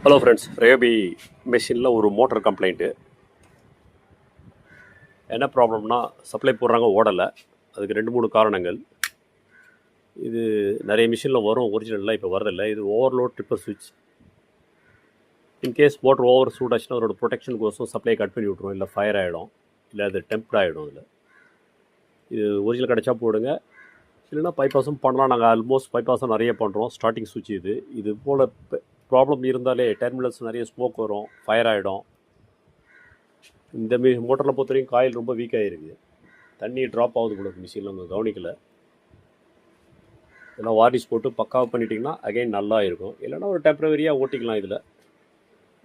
Hello friends, rabi மெஷினில் ஒரு motor complaint. என்ன ப்ராப்ளம்னா, சப்ளை போடுறாங்க, ஓடலை. அதுக்கு 2-3 காரணங்கள். இது நிறைய மிஷினில் வரும், ஒரிஜினலில் இப்போ வரதில்லை. இது ஓவர்லோட் ட்ரிப்பர் சுவிட்ச். இன்கேஸ் மோட்டர் ஓவர் சூட் ஆச்சுன்னா அதோட ப்ரொடெக்ஷனுக்கோசம் சப்ளை கட் பண்ணி விட்ருவோம், இல்லை ஃபயர் ஆகிடும், இல்லை அது டெம்ப்ட் ஆகிடும். அதில் இது ஒரிஜினல் கிடச்சா போடுங்க, இல்லைனா பைபாஸும் பண்ணலாம். நாங்கள் ஆல்மோஸ்ட் பைபாஸும் நிறைய பண்ணுறோம். ஸ்டார்டிங் சுவிட்ச் இது போல் ப்ராப்ளம் இருந்தாலே டெர்மினல்ஸ் நிறைய ஸ்மோக் வரும், ஃபயர் ஆகிடும். இந்த மோட்டரில் பொறுத்த வரைக்கும் காயில் ரொம்ப வீக் ஆகிருக்கு, தண்ணி ட்ராப் ஆகுது கூட மிஷினில், அவங்க கவனிக்கலை. இதெல்லாம் வார்னிஷ் போட்டு பக்காவாக பண்ணிட்டிங்கன்னா அகைன் நல்லா இருக்கும். இல்லைனா ஒரு டெம்ப்ரவரியாக ஓட்டிக்கலாம். இதில்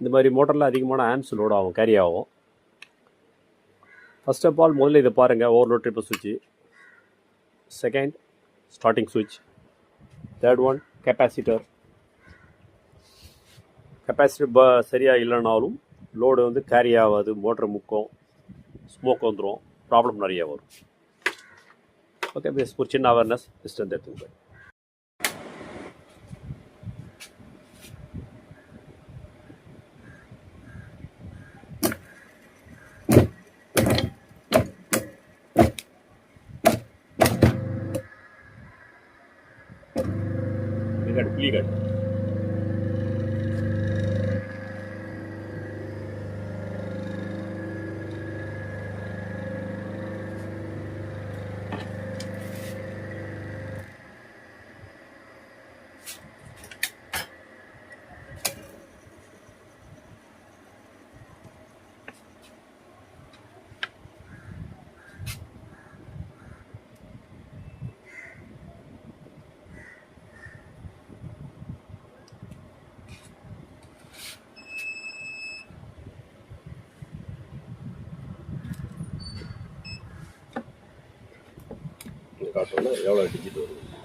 இந்த மாதிரி மோட்டரில் அதிகமான ஆம்ஸ் லோட் ஆகும், கேரி ஆகும். ஃபர்ஸ்ட் ஆஃப் ஆல் முதல்ல இதை பாருங்கள், ஓவர்லோட் ட்ரிப்பர் சுவிட்ச். செகண்ட் ஸ்டார்டிங் சுவிட்ச். Third one capacitor. கெப்பாசிட்டர் சரியாக இல்லைனாலும் லோடு கேரி ஆகாது, மோட்டர் முக்கும், ஸ்மோக் வந்துடும், ப்ராப்ளம் நிறைய வரும். ஓகே, ஒரு சின்ன அவேர்னஸ் ஜஸ்ட் அந்த எடுத்துங்க. புலிகாடு காட்டோன்னா எவ்வளோ டிஜிட் வருது.